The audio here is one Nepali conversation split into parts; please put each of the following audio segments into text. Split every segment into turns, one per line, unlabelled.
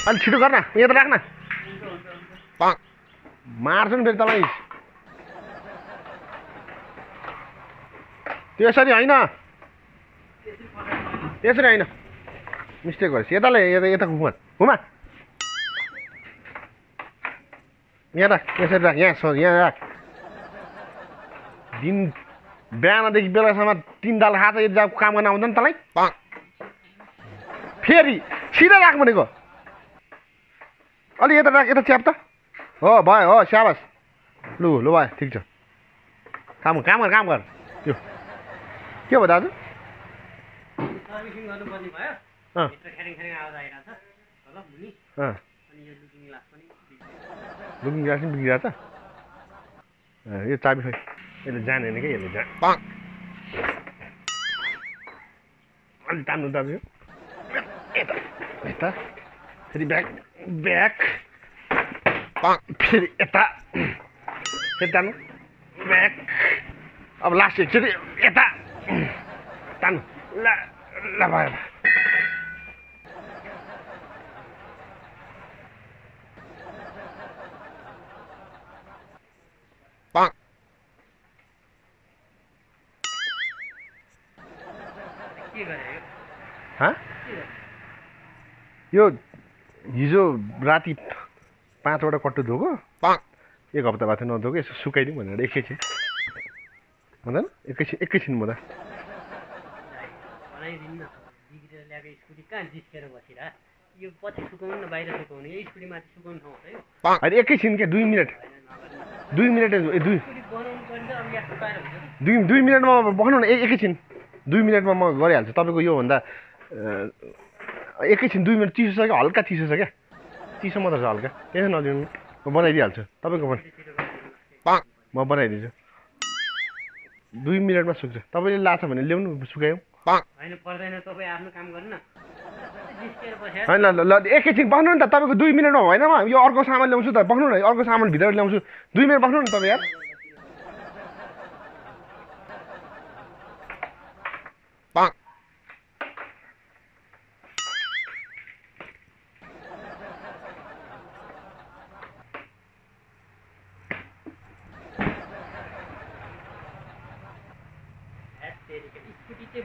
अलि छिटो गर्न यहाँ त राख्न मार्छ नि फेरि तपाईँ त्यसरी होइन त्यसरी होइन मिस्टेक भएछ यताले यता घुमा यहाँ राख यसरी राख यहाँ राख दिन बिहानदेखि बेलुकासम्म 3 दाल खाँदा यदि काम गर्न आउँदैन तँलाई फेरि सिधा राख भनेको अलि यता राख यता च्याप त हो भयो हो स्याबास लु भयो ठिक छ काम गर यो के भयो दाजु
सर्भिसिङ गर्नुपर्ने भयो भित्र ख्यारिङ आवाज आइरहेछ ल मुनि अनि यो लुकिङ ग्लास पनि
बिग्रिरहेछ यो चाबी खै यसले जानेन क्या यसले अलि तान्नु दाजु यता फेरि ब्याक फेरि यता फेरि तान्नु ब्याक अब लास्ट एकचोटि यता तान्नु ल भयो यो हिजो राति 5वटा कट्टु धोको 1 हप्ता भएको थियो नधोको यसो सुकाइदिउँ भनेर एकैछिन हुँदैन एकैछिन म त होइन एकैछिन क्या 2 मिनट 2 मिनटमा बस्नु न एकैछिन 2 मिनटमा म गरिहाल्छु तपाईँको योभन्दा एकैछिन 2 मिनट चिसो छ क्या हल्का चिसो छ क्या चिसो मात्र छ हल्का त्यसै नदिनु म बनाइदिइहाल्छु तपाईँको म बनाइदिन्छु 2 मिनटमा सुक्छ तपाईँले लाछ भने ल्याउनु सुकायौँ होइन ल एकैछिन बस्नु नि त तपाईँको 2 मिनटमा होइन म यो अर्को सामान ल्याउँछु त बस्नु न अर्को सामान भित्र ल्याउँछु 2 मिनट बस्नु न तपाईँ यार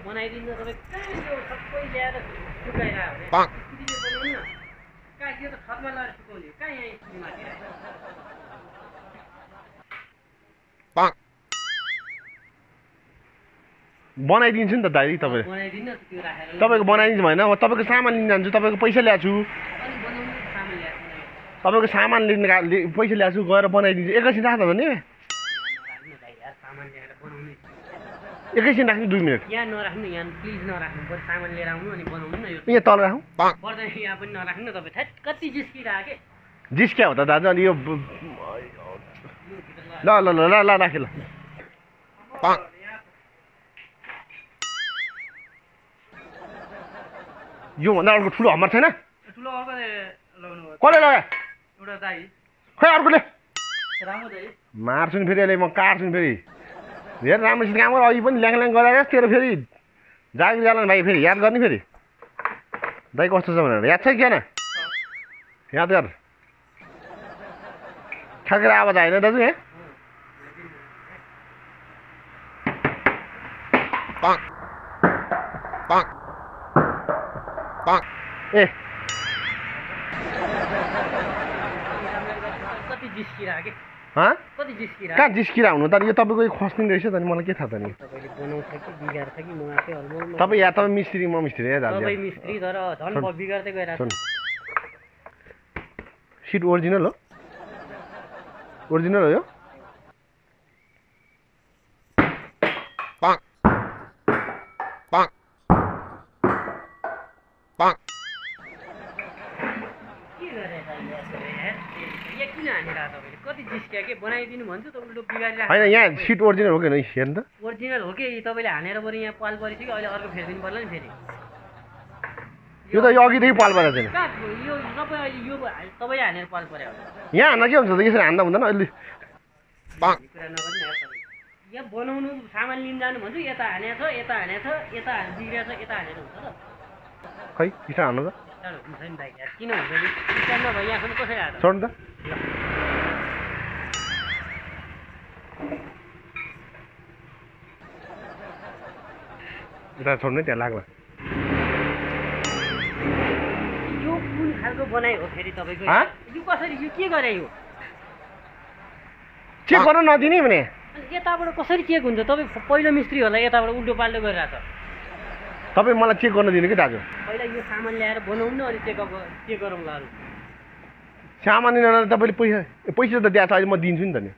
बनाइदिनु तपाईँ कहाँ यो सबै ल्याएर सुकाएर स्कुटीले बनाउनु न कहाँ यो त छतमा लगाएर सुकाउने कहाँ यहाँ स्कुटी माथि
बनाइदिन्छु नि त दाइ तपाईँले तपाईँको बनाइदिन्छु भएन म तपाईँको सामान लिन जान्छु तपाईँको पैसा ल्याएको छु तपाईँको सामान लिन पैसा ल्याएको छु गएर बनाइदिन्छु एकैछिन राख्दा भने एकैछिन राख्नु 2 मिनट
यहाँ नराख्नु यहाँ प्लिज नराख्नु बरु सामान लिएर आउनु अनि बनाउनु न यो
यहाँ तल राखौँ
पर्दैन यहाँ पनि नराख्नु तपाईँ थ्याट कति जिस्किरहेको के
जिस्क्या हो त दाजु अनि यो ल राखेँ ल योभन्दा अर्को ठुलो हम्मर छैन कसले लगायो
एउटा दाइ
खै अर्कोले
राम्रो दाइ
मार्छु नि फेरि यसले म काट्छु नि फेरि हेर राम्रोसित काम गर अघि पनि ल्याङ गराएर तेरो फेरि जागिर जालन भाइ फेरि याद गर्ने फेरि दाइ कस्तो छ भनेर याद छ कि किन याद गर ठकेर आवाज आएन दाजु यहाँ ए
कति जिस्किरहेको के कति जिस्किरहेको
कहाँ जिस्किरा हुनु त यो तपाईँको खस्ने रहेछ त नि मलाई के थाहा त नि
तपाईँले बनाउँछ कि बिगार्छ कि म आफै हल्म
तपाईँ या तपाईँ मिस्त्री म मिस्त्री है दाजु
तपाईँ मिस्त्री तर झन् बिगार्दै गइरहेको छ
सिट ओरिजिनल हो ओरिजिनल हो यो होइन यहाँ सिट ओरिजिनल हो कि नै हेर्नु त
ओरिजिनल हो कि तपाईँले हानेर बरु यहाँ पाल परिसक्यो अहिले अर्को फेरिदिनु पर्ला नि फेरि
यो त यो अघिदेखि पाल परेको छैन
यो सबै अहिले यो तपाईँले हानेर पाल पर्यो
यहाँ हान्न के हुन्छ त यसरी हान्दा हुँदैन अहिले
कुरा नगर्नु यहाँ बनाउनु सामान लिन जानु भन्छु यता हानेछ यता हानेछ यता बिग्रेछ यता हानेर हुन्छ त
खै किन हान्नु त
स्टार्ट हुन्छ नि बाइक यार किन हुँदैन स्टार्ट नभए यहाँसम्म कसरी आयो
छोड्नु त यता छोड्नु त्यहाँ लाग्ला
यो कुन खालको बनाइ हो फेरि तपाईँको यो कसरी यो के गरे यो
चेक गर्न नदिने भने
अनि यताबाट कसरी चेक हुन्छ तपाईँ पहिलो मिस्त्री होला यताबाट उल्टो पाल्टो गरिरहेको छ
तपाईँ मलाई चेक गर्न दिनु कि दाजु
पहिला यो सामान ल्याएर बनाउनु न अनि चेक गरौँला अरू
सामान लिन तपाईँले पैसा त दिएको छ अहिले म दिन्छु नि त नि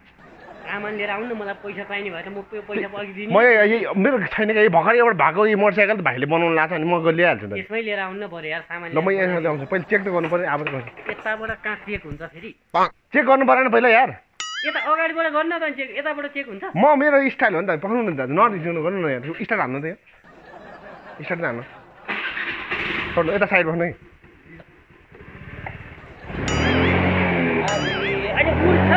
सामान लिएर आउनु न मलाई पैसा पाइने भए त म पैसा अघि दिने
म मेरो छैन कि भर्खर एउटा भएको मोटरसाइकल त भाइले बनाउनु लाग्छ नि म ल्याइहाल्छु त
त्यसमै लिएर आउनु पऱ्यो यार सामान
ल म यहाँ ल्याउँछु पहिला चेक त गर्नु पऱ्यो अब
यताबाट कहाँ चेक हुन्छ फेरि
चेक गर्नु परेन पहिला यार
यता अगाडिबाट गर्नु न त चेक यताबाट चेक हुन्छ
म मेरो स्टाइल हो नि त पठाउनु नि दाजु नरिसाउनु गर्नु न यार स्टार्ट हान्नु त स्टार्ट हान्नु छोड्नु यता साइड बस्नु है
अहिले उड्छ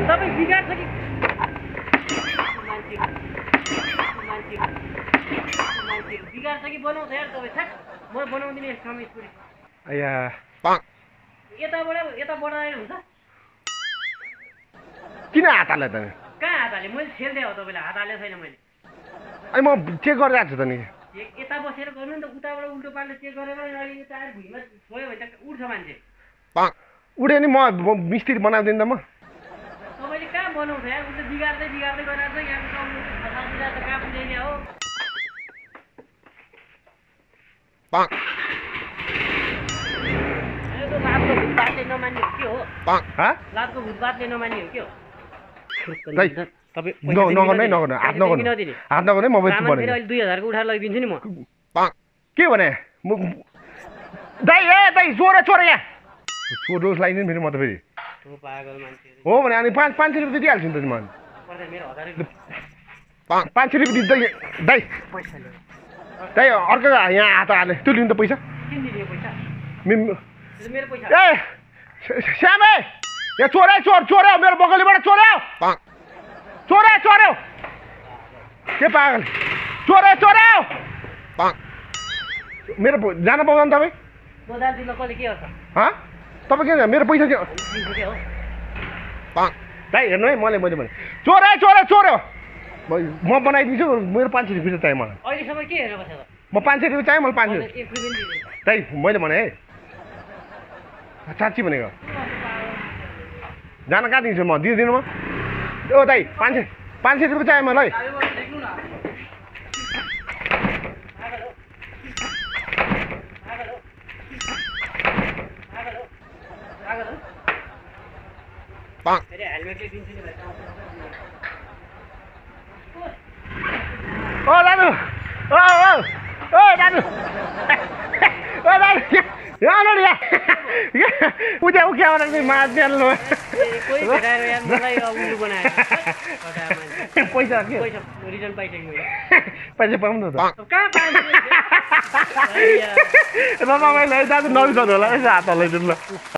तपाईँ बिगार्छ कि बिगार्छ कि बनाउँछ यार तपाईँ थाक म बनाउँदिनँ यसमा स्कुटी
अया
यता बढाएर हुन्छ
किन हात हाल्यो त
कहाँ हात हालेँ मैले खेल्दै हो तपाईँलाई हात हालेको छैन मैले
अनि म चेक गरिरहेको छु त नि
यता बसेर गर्नु नि त उताबाट उल्टो पाल्टो चेक गरेर अहिले टायर भुइँमा छोयो भने त उड्छ मान्छे
उड्यो नि म मिस्त्री बनाउँदिनँ त म
तपाईँले कहाँ बनाउँछ यार उसले बिगार्दै गइरहेको छ यहाँ त कहाँ पुऱ्याइने हो लातको भुटपातले नमान्ने हो के हो लातको भुटपातले नमान्ने हो के हो
नगर्नु हात नगर्नु म
अहिले 2000 को उठाएर लगिदिन्छु नि म
के भने दाइ दाइ चोर यहाँ चोर लगाइदिनु फेरि म त फेरि हो भने अनि 500 रुपियाँ दिइहाल्छु नि त म 500 रुपियाँ दिन्छ दाइ दाइ अर्को यहाँ हात हाले त्यो लिनु त पैसा ए श्यामे यहाँ चोर्यो मेरो बगलीबाट चोर्यो के पागल चोर्यो मेरो जान पाउँदैन तपाईँ तपाईँ के मेरो पैसा दाइ हेर्नु है मैले भने चोर्यो म बनाइदिन्छु मेरो 500 रुपियाँ चाहियो मलाई
अहिलेसम्म के हेरेर बसेको
म 500 रुपियाँ चाहियो मलाई 500 दाइ मैले भने है साँच्ची भनेको जान कहाँ दिन्छु म दिँदिनँ म ओ दाइ 500 रुपियाँ चाहियो मलाई ओ दाजु दाजु यहाँ उक्याबाट मान्छेहरू पैसा के पैसा पाउनु त तपाईँलाई दाजु नबिसाउनु होला यसो हात हल्लाइदिनु ल